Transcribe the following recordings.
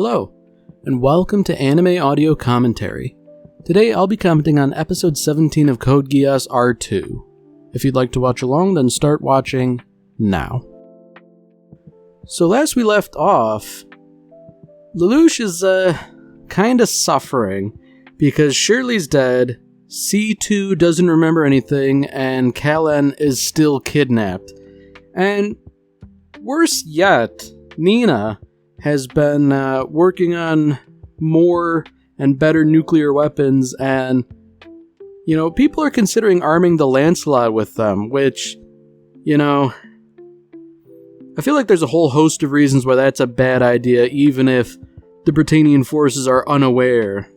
Hello, and welcome to Anime Audio Commentary. Today I'll be commenting on episode 17 of Code Geass R2. If you'd like to watch along, then start watching now. So last we left off, Lelouch is kinda suffering because Shirley's dead, C2 doesn't remember anything, and Kalen is still kidnapped. And worse yet, Nina has been working on more and better nuclear weapons, and, people are considering arming the Lancelot with them, which, I feel like there's a whole host of reasons why that's a bad idea, even if the Britannian forces are unaware.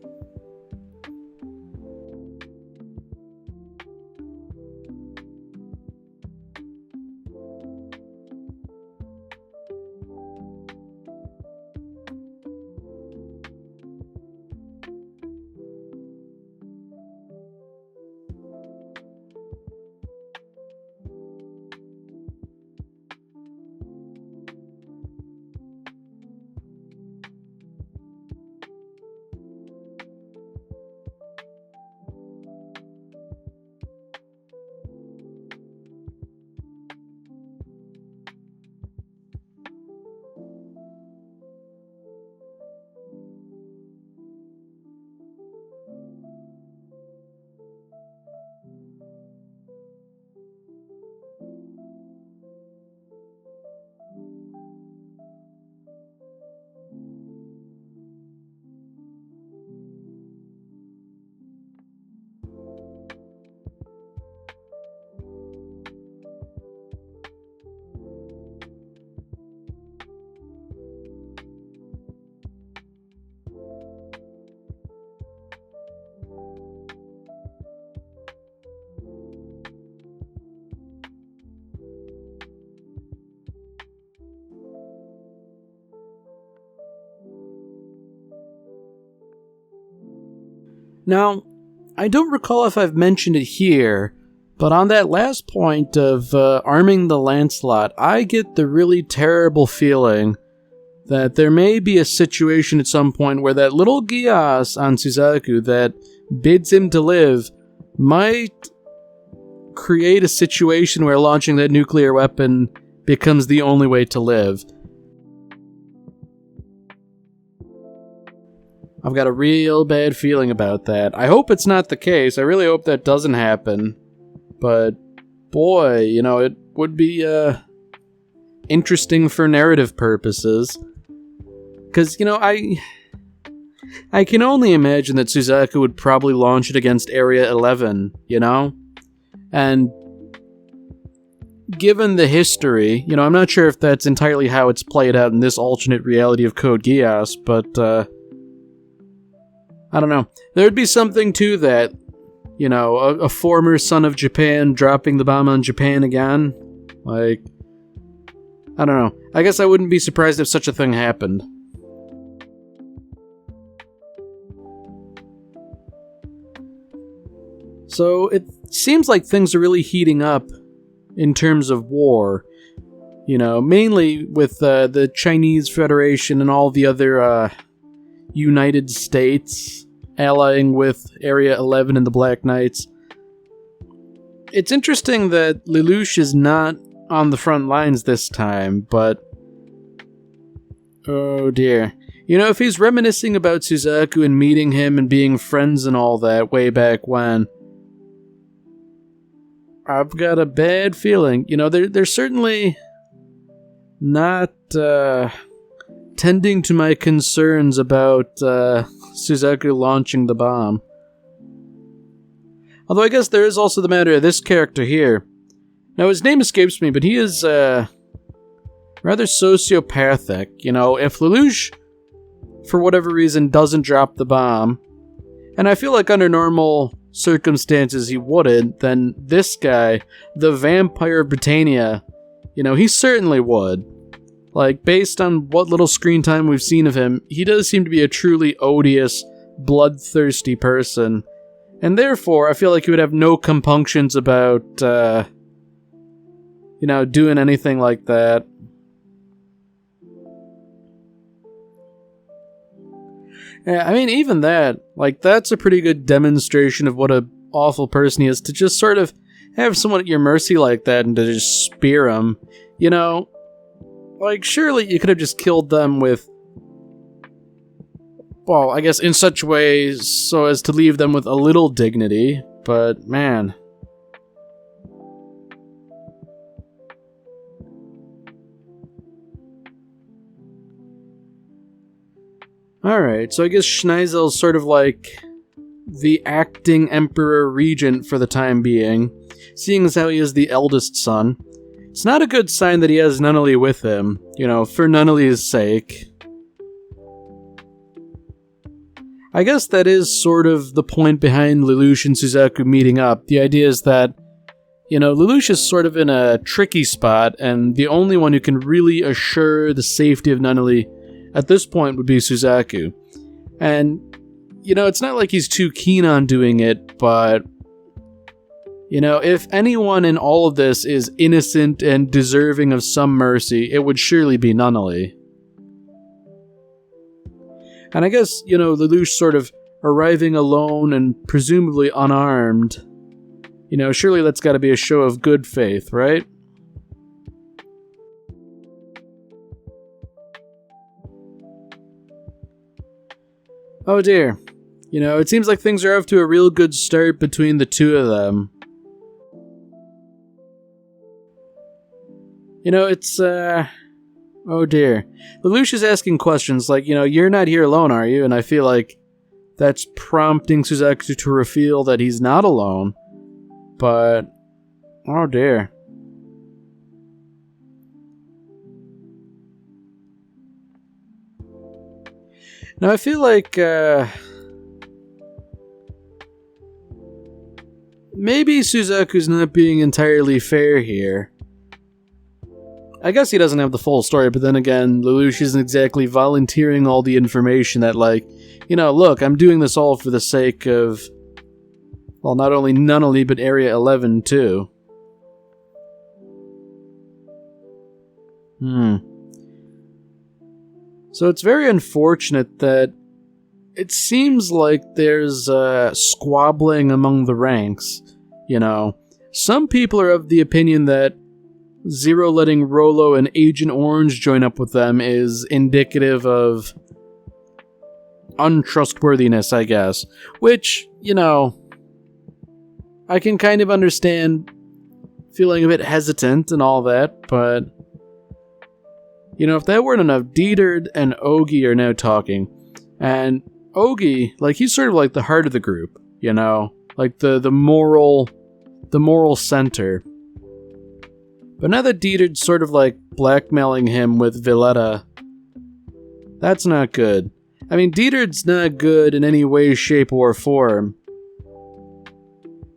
Now, I don't recall if I've mentioned it here, but on that last point of arming the Lancelot, I get the really terrible feeling that there may be a situation at some point where that little Geass on Suzaku that bids him to live might create a situation where launching that nuclear weapon becomes the only way to live. I've got a real bad feeling about that. I hope it's not the case. I really hope that doesn't happen. But, boy, it would be interesting for narrative purposes. Because, I can only imagine that Suzaku would probably launch it against Area 11, And given the history, I'm not sure if that's entirely how it's played out in this alternate reality of Code Geass, but, I don't know. There would be something to that. A former son of Japan dropping the bomb on Japan again. I don't know. I guess I wouldn't be surprised if such a thing happened. So it seems like things are really heating up in terms of war. Mainly with the Chinese Federation and all the other United States allying with Area 11 and the Black Knights. It's interesting that Lelouch is not on the front lines this time, but oh dear. If he's reminiscing about Suzaku and meeting him and being friends and all that way back when, I've got a bad feeling. They're certainly not tending to my concerns about Suzaku launching the bomb. Although I guess there is also the matter of this character here. Now, his name escapes me, but he is rather sociopathic. If Lelouch, for whatever reason, doesn't drop the bomb, and I feel like under normal circumstances he wouldn't, then this guy, the Vampire of Britannia, he certainly would. Based on what little screen time we've seen of him, he does seem to be a truly odious, bloodthirsty person. And therefore, I feel like he would have no compunctions about, doing anything like that. Yeah, I mean, even that, like, that's a pretty good demonstration of what a awful person he is, to just sort of have someone at your mercy like that and to just spear him. You know, like, surely you could have just killed them with, well, I guess in such ways so as to leave them with a little dignity, but man. Alright, so I guess Schneisel's sort of like the acting Emperor Regent for the time being, seeing as how he is the eldest son. It's not a good sign that he has Nunnally with him, you know, for Nunnally's sake. I guess that is sort of the point behind Lelouch and Suzaku meeting up. The idea is that, you know, Lelouch is sort of in a tricky spot, and the only one who can really assure the safety of Nunnally at this point would be Suzaku. And, you know, it's not like he's too keen on doing it, but, you know, if anyone in all of this is innocent and deserving of some mercy, it would surely be Nunnally. And I guess, you know, Lelouch sort of arriving alone and presumably unarmed, you know, surely that's got to be a show of good faith, right? Oh dear. You know, it seems like things are off to a real good start between the two of them. You know, it's, oh dear. Lelouch is asking questions like, you know, you're not here alone, are you? And I feel like that's prompting Suzaku to reveal that he's not alone. But, oh dear. Now I feel like, maybe Suzaku's not being entirely fair here. I guess he doesn't have the full story, but then again, Lelouch isn't exactly volunteering all the information that, like, you know, look, I'm doing this all for the sake of, well, not only Nunnally, but Area 11, too. So it's very unfortunate that it seems like there's squabbling among the ranks, you know. Some people are of the opinion that Zero letting Rolo and Agent Orange join up with them is indicative of untrustworthiness, I guess. Which, you know, I can kind of understand feeling a bit hesitant and all that, but, you know, if that weren't enough, Dieterd and Ogi are now talking. And Ogi, like, he's sort of like the heart of the group, you know? Like the moral center. But now that Dieterd's sort of like blackmailing him with Villetta, that's not good. I mean, Dieterd's not good in any way, shape, or form.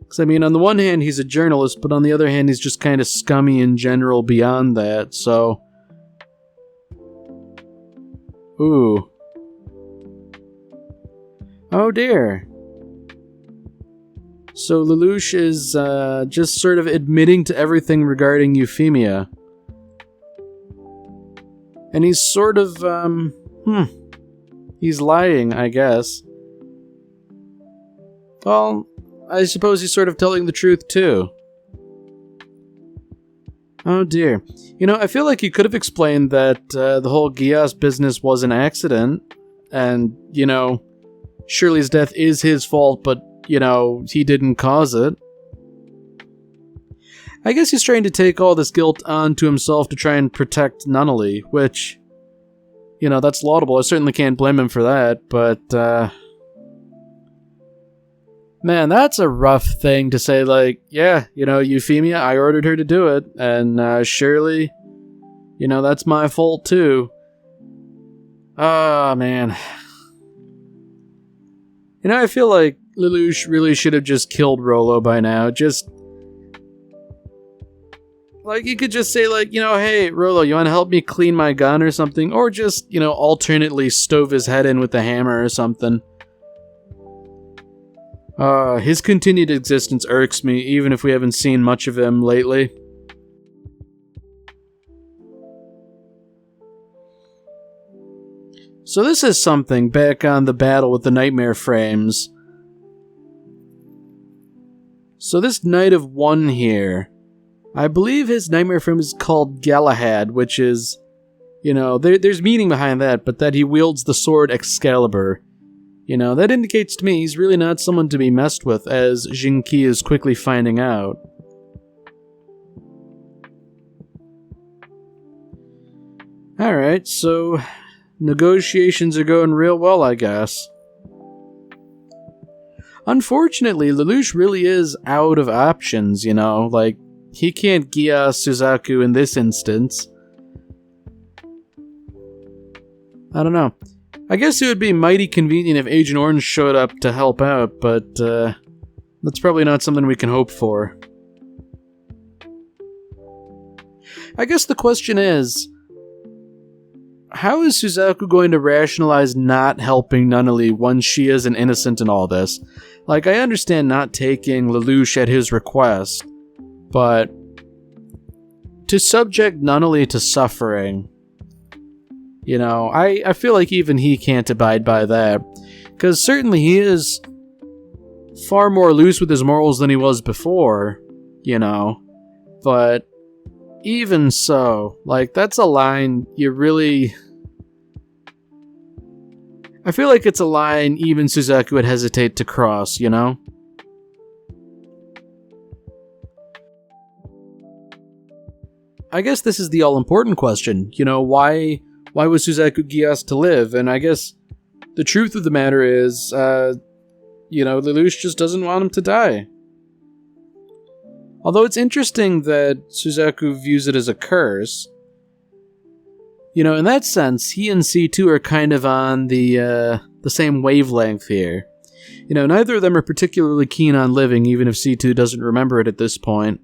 Because, I mean, on the one hand, he's a journalist, but on the other hand, he's just kind of scummy in general beyond that, so... Ooh. Oh dear. So Lelouch is just sort of admitting to everything regarding Euphemia. And he's sort of, he's lying, I guess. Well, I suppose he's sort of telling the truth too. Oh dear. You know, I feel like you could have explained that the whole Geass business was an accident, and, you know, Shirley's death is his fault, but, you know, he didn't cause it. I guess he's trying to take all this guilt onto himself to try and protect Nunnally, which, you know, that's laudable. I certainly can't blame him for that, but, man, that's a rough thing to say, like, yeah, you know, Euphemia, I ordered her to do it, and, Shirley, you know, that's my fault too. Ah, man. You know, I feel like Lelouch really should have just killed Rolo by now. Just, like, you could just say, like, you know, hey, Rolo, you want to help me clean my gun or something? Or just, you know, alternately stove his head in with a hammer or something. His continued existence irks me, even if we haven't seen much of him lately. So So this is something back on the battle with the nightmare frames. So this Knight of One here, I believe his nightmare frame is called Galahad, which is, you know, there's meaning behind that, but that he wields the sword Excalibur. You know, that indicates to me he's really not someone to be messed with, as Jinqi is quickly finding out. Alright, so negotiations are going real well, I guess. Unfortunately, Lelouch really is out of options, you know, like, he can't Geass Suzaku in this instance. I don't know. I guess it would be mighty convenient if Agent Orange showed up to help out, but that's probably not something we can hope for. I guess the question is, how is Suzaku going to rationalize not helping Nunnally once she is an innocent in all this? Like, I understand not taking Lelouch at his request, but to subject Nunnally to suffering, you know, I feel like even he can't abide by that. Because certainly he is far more loose with his morals than he was before, you know. But even so, like, that's a line you really... I feel like it's a line even Suzaku would hesitate to cross, you know? I guess this is the all-important question. You know, why was Suzaku Geass to live? And I guess the truth of the matter is, you know, Lelouch just doesn't want him to die. Although it's interesting that Suzaku views it as a curse. You know, in that sense, he and C2 are kind of on the same wavelength here. You know, neither of them are particularly keen on living, even if C2 doesn't remember it at this point.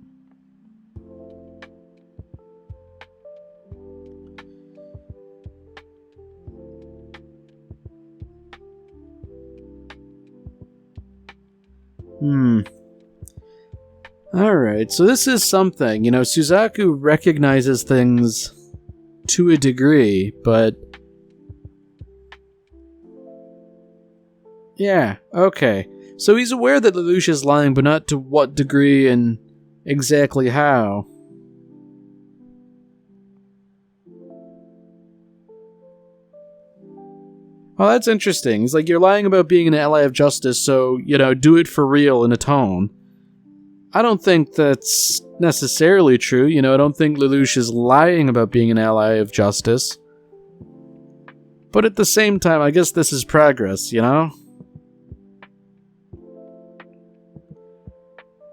Alright, so this is something. You know, Suzaku recognizes things to a degree, but... yeah, okay. So he's aware that Lelouch is lying, but not to what degree and exactly how. Well, that's interesting. He's like, you're lying about being an ally of justice, so, you know, do it for real and atone. I don't think that's necessarily true. You know, I don't think Lelouch is lying about being an ally of justice. But at the same time, I guess this is progress, you know?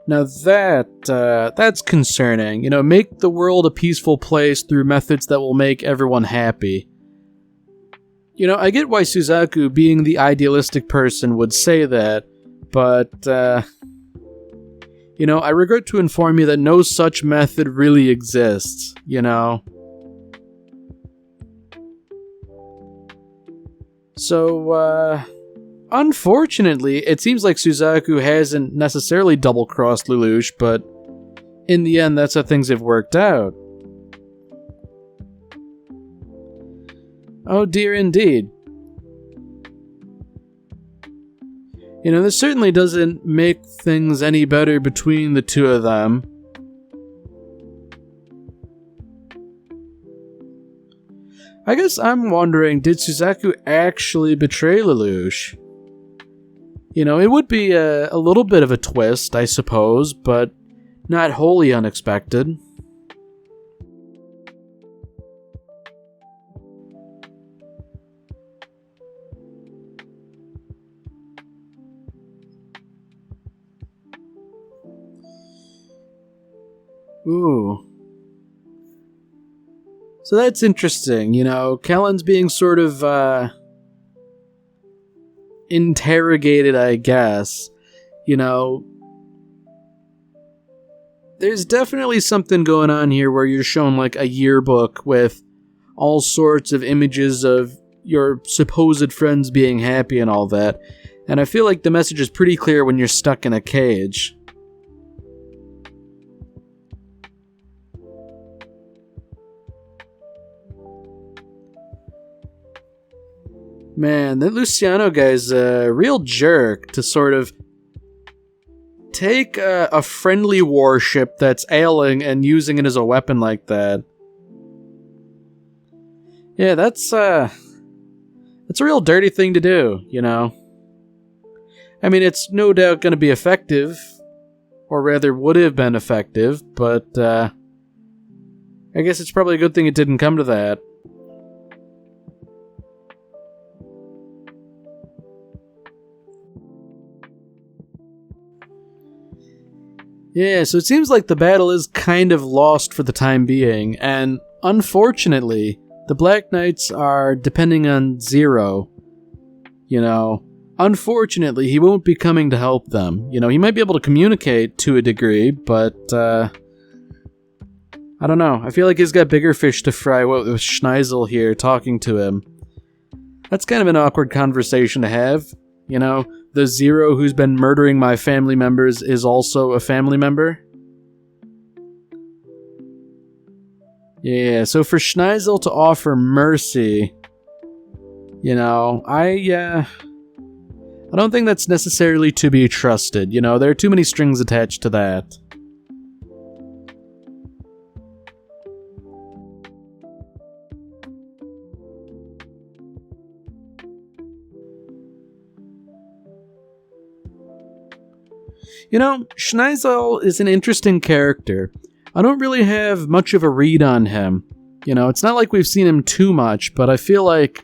Now that's concerning. You know, make the world a peaceful place through methods that will make everyone happy. You know, I get why Suzaku, being the idealistic person, would say that, but, you know, I regret to inform you that no such method really exists, you know? So, unfortunately, it seems like Suzaku hasn't necessarily double-crossed Lelouch, but in the end, that's how things have worked out. Oh dear, indeed. You know, this certainly doesn't make things any better between the two of them. I guess I'm wondering, did Suzaku actually betray Lelouch? You know, it would be a little bit of a twist, I suppose, but not wholly unexpected. Ooh. So that's interesting, you know, Kellen's being sort of, interrogated, I guess. You know, there's definitely something going on here where you're shown, like, a yearbook with all sorts of images of your supposed friends being happy and all that, and I feel like the message is pretty clear when you're stuck in a cage. Man, that Luciano guy's a real jerk to sort of take a friendly warship that's ailing and using it as a weapon like that. Yeah, that's a real dirty thing to do, you know? I mean, it's no doubt going to be effective, or rather would have been effective, but I guess it's probably a good thing it didn't come to that. Yeah, so it seems like the battle is kind of lost for the time being, and unfortunately, the Black Knights are depending on Zero. You know, unfortunately, he won't be coming to help them. You know, he might be able to communicate to a degree, but, I don't know. I feel like he's got bigger fish to fry with Schneisel here talking to him. That's kind of an awkward conversation to have, you know? The Zero who's been murdering my family members is also a family member. Yeah, so for Schneisel to offer mercy, you know, I don't think that's necessarily to be trusted. You know, there are too many strings attached to that. You know, Schneisel is an interesting character. I don't really have much of a read on him. You know, it's not like we've seen him too much, but I feel like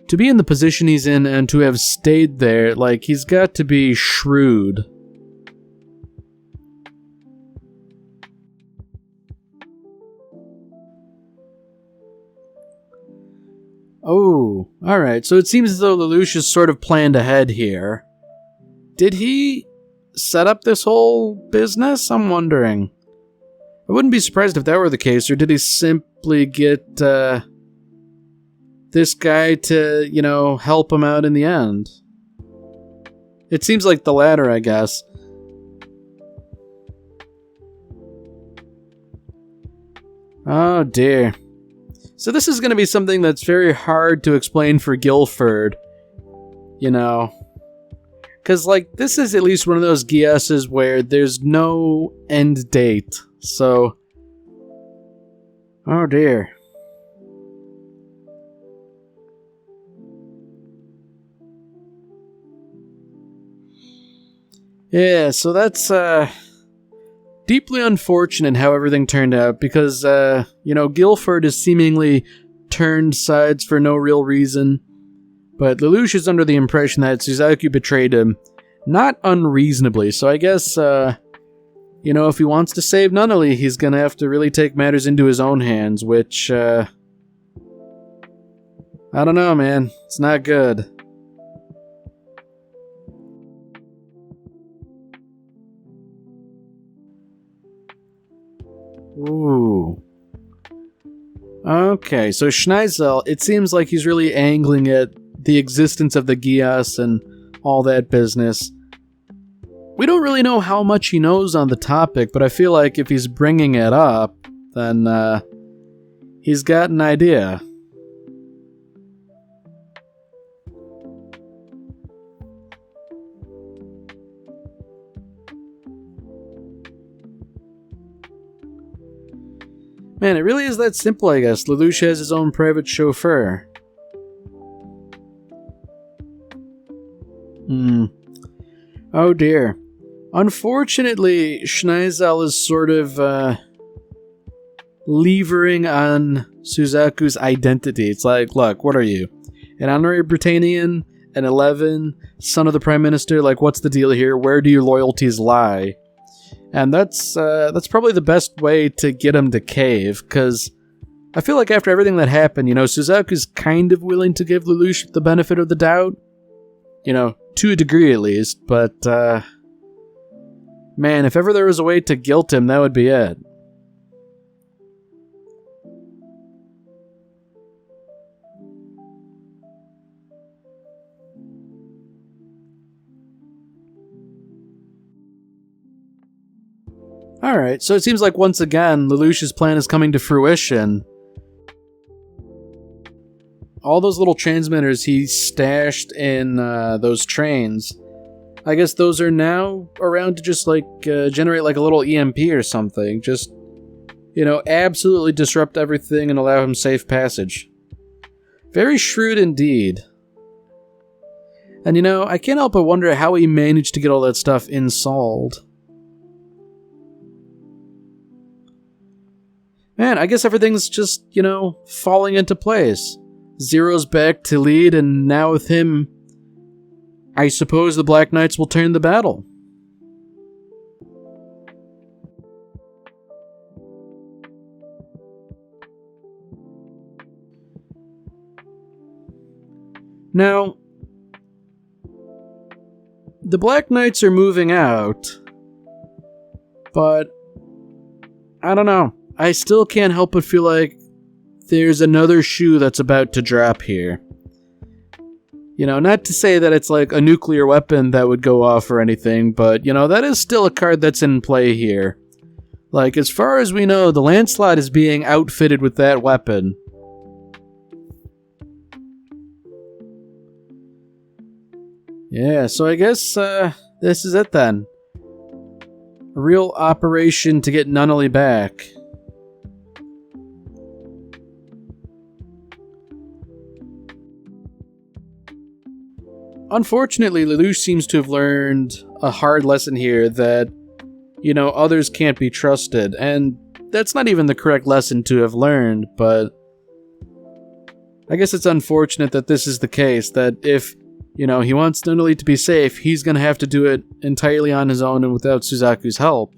to be in the position he's in and to have stayed there, like, he's got to be shrewd. Oh, alright, so it seems as though Lelouch has sort of planned ahead here. Did he set up this whole business? I'm wondering. I wouldn't be surprised if that were the case, or did he simply get this guy to, you know, help him out in the end? It seems like the latter, I guess. Oh dear. So this is going to be something that's very hard to explain for Guilford, you know. Because, like, this is at least one of those Geasses where there's no end date, so... Oh dear. Yeah, so that's, deeply unfortunate how everything turned out, because, you know, Guilford has seemingly turned sides for no real reason. But Lelouch is under the impression that Suzaku betrayed him, not unreasonably, so I guess, you know, if he wants to save Nunnally, he's gonna have to really take matters into his own hands, which, I don't know, man. It's not good. Ooh. Okay, so Schneisel, it seems like he's really angling at the existence of the Geass and all that business. We don't really know how much he knows on the topic, but I feel like if he's bringing it up, then he's got an idea. Man, it really is that simple, I guess. Lelouch has his own private chauffeur. Oh dear. Unfortunately, Schneisel is sort of, levering on Suzaku's identity. It's like, look, what are you? An honorary Britannian? An 11? Son of the Prime Minister? Like, what's the deal here? Where do your loyalties lie? And that's probably the best way to get him to cave, because I feel like after everything that happened, you know, Suzaku's kind of willing to give Lelouch the benefit of the doubt. You know, to a degree at least, but, man, if ever there was a way to guilt him, that would be it. Alright, so it seems like once again, Lelouch's plan is coming to fruition. all those little transmitters he stashed in those trains, I guess those are now around to just generate like a little EMP or something. Just, absolutely disrupt everything and allow him safe passage. Very shrewd indeed. And I can't help but wonder how he managed to get all that stuff installed. Man, I guess everything's just, falling into place. Zero's back to lead, and now with him, I suppose the Black Knights will turn the battle. Now, the Black Knights are moving out, but I don't know. I still can't help but feel like there's another shoe that's about to drop here. Not to say that it's like a nuclear weapon that would go off or anything, but, that is still a card that's in play here. Like, as far as we know, the Lancelot is being outfitted with that weapon. Yeah, so I guess this is it then. A real operation to get Nunnally back. Unfortunately, Lelouch seems to have learned a hard lesson here that, others can't be trusted. And that's not even the correct lesson to have learned, but I guess it's unfortunate that this is the case, that if he wants Nunnally to be safe, he's going to have to do it entirely on his own and without Suzaku's help.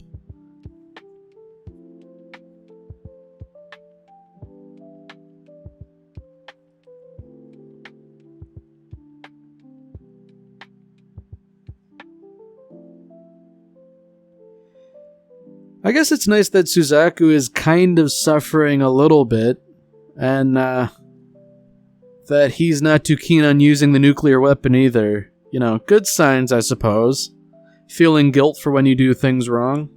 I guess it's nice that Suzaku is kind of suffering a little bit, and that he's not too keen on using the nuclear weapon either. Good signs, I suppose. Feeling guilt for when you do things wrong.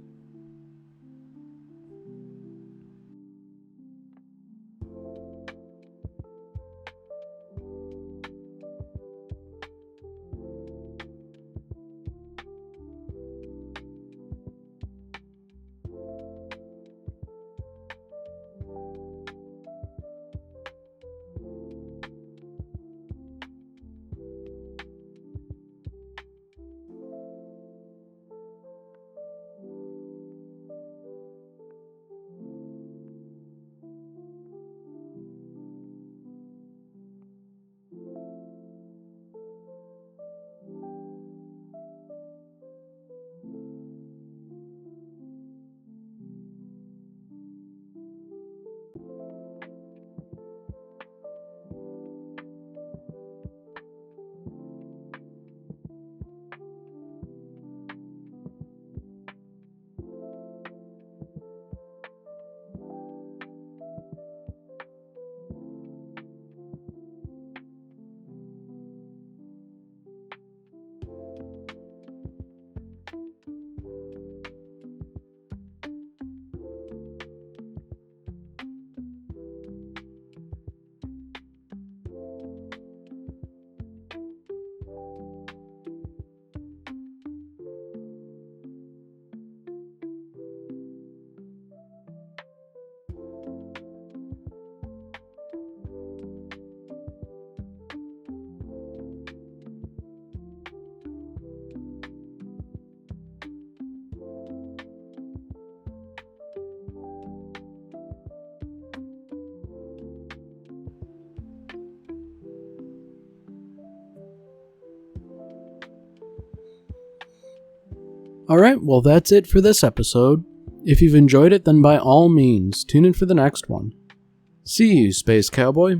Alright, well that's it for this episode. If you've enjoyed it, then by all means, tune in for the next one. See you, Space Cowboy.